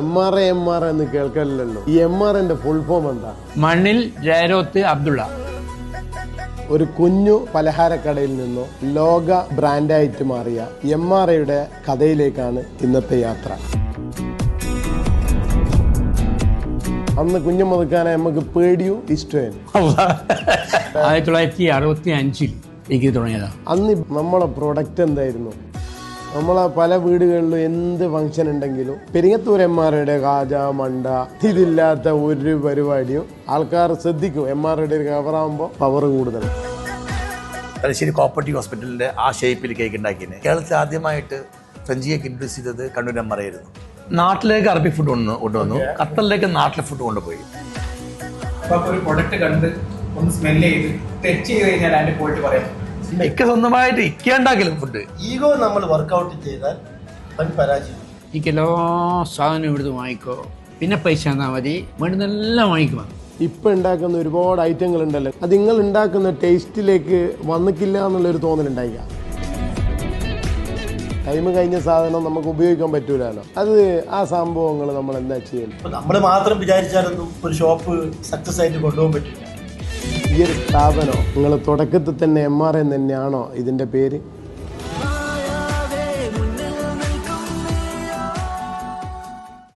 MRA എന്ന് കേൾക്കല്ലോ. ഈ MRന്റെ full form എന്താ? മണ്ണിൽ ജയരോത്ത് അബ്ദുള്ള. ഒരു കുഞ്ഞു പലഹാരക്കടയിൽ നിന്നോ ലോക ബ്രാൻഡായിട്ട് മാറിയ MRയുടെ കഥയിലേക്കാണ് ഇന്നത്തെ യാത്ര. അന്ന് കുഞ്ഞുമുതക്കാനെ നമുക്ക് പേടിയും ഇഷ്ടവും. 1965 എനിക്ക് തുടങ്ങിയതാണ്. അന്ന് നമ്മളെ പ്രൊഡക്റ്റ് എന്തായിരുന്നു? നമ്മളെ പല വീടുകളിലും എന്ത് ഫംഗ്ഷൻ ഉണ്ടെങ്കിലും പെരിങ്ങത്തൂർ MRയുടെ കാജ മണ്ട ഇതില്ലാത്ത ഒരു പരിപാടിയും ആൾക്കാർ ശ്രദ്ധിക്കും. MRയുടെ ഒരു കവറാകുമ്പോൾ പവർ കൂടുതൽ. തലശ്ശേരി കോപ്പറേറ്റീവ് ഹോസ്പിറ്റലിന്റെ ആ ഷേപ്പിൽ കേക്ക് ഉണ്ടാക്കിയത് കേരളത്തിൽ ആദ്യമായിട്ട് ഫ്രഞ്ച് കേക്ക് ഇൻട്രൊഡ്യൂസ് ചെയ്തത് കണ്ണൂർ MR ആയിരുന്നു. നാട്ടിലേക്ക് അറബിക് ഫുഡ് കൊണ്ടുവന്നു, ഖത്തറിലേക്ക് നാട്ടിലെ ഫുഡ് കൊണ്ടുപോയി. ഒരു പ്രൊഡക്റ്റ് കണ്ട് ഒന്ന് സ്മെല് ചെയ്ത് ടച്ച് ചെയ്ത് കഴിഞ്ഞാൽ അതിന്റെ ക്വാളിറ്റി പറയാം. ഇക്ക സ്വന്തമായിട്ട് ഇക്ക ഉണ്ടാക്കലും ഫുഡ്. ഈഗോ നമ്മൾ വർക്കൗട്ട് ചെയ്താൽ പരാജയം. എനിക്ക് എല്ലാ സാധനവും ഇവിടുന്ന് വാങ്ങിക്കോ, പിന്നെ പൈസ തന്നാൽ മതി, വേണ്ടുന്നെല്ലാം വാങ്ങിക്കുവാ. ഇപ്പം ഉണ്ടാക്കുന്ന ഒരുപാട് ഐറ്റങ്ങൾ ഉണ്ടല്ലോ, അത് നിങ്ങൾ ഉണ്ടാക്കുന്ന ടേസ്റ്റിലേക്ക് വന്നിക്കില്ല എന്നുള്ളൊരു തോന്നലുണ്ടായില്ല. ടൈം കഴിഞ്ഞ സാധനം നമുക്ക് ഉപയോഗിക്കാൻ പറ്റൂലല്ലോ. അത് ആ സംഭവങ്ങൾ നമ്മൾ എന്താ ചെയ്യുന്നത്? നമ്മൾ മാത്രം വിചാരിച്ചാലൊന്നും ഒരു ഷോപ്പ് സക്സസ് ആയിട്ട് കൊണ്ടുപോകാൻ പറ്റില്ല. ഈ ഒരു സ്ഥാപനം നിങ്ങൾ തുടക്കത്തിൽ തന്നെ MRA തന്നെയാണോ ഇതിൻ്റെ പേര്?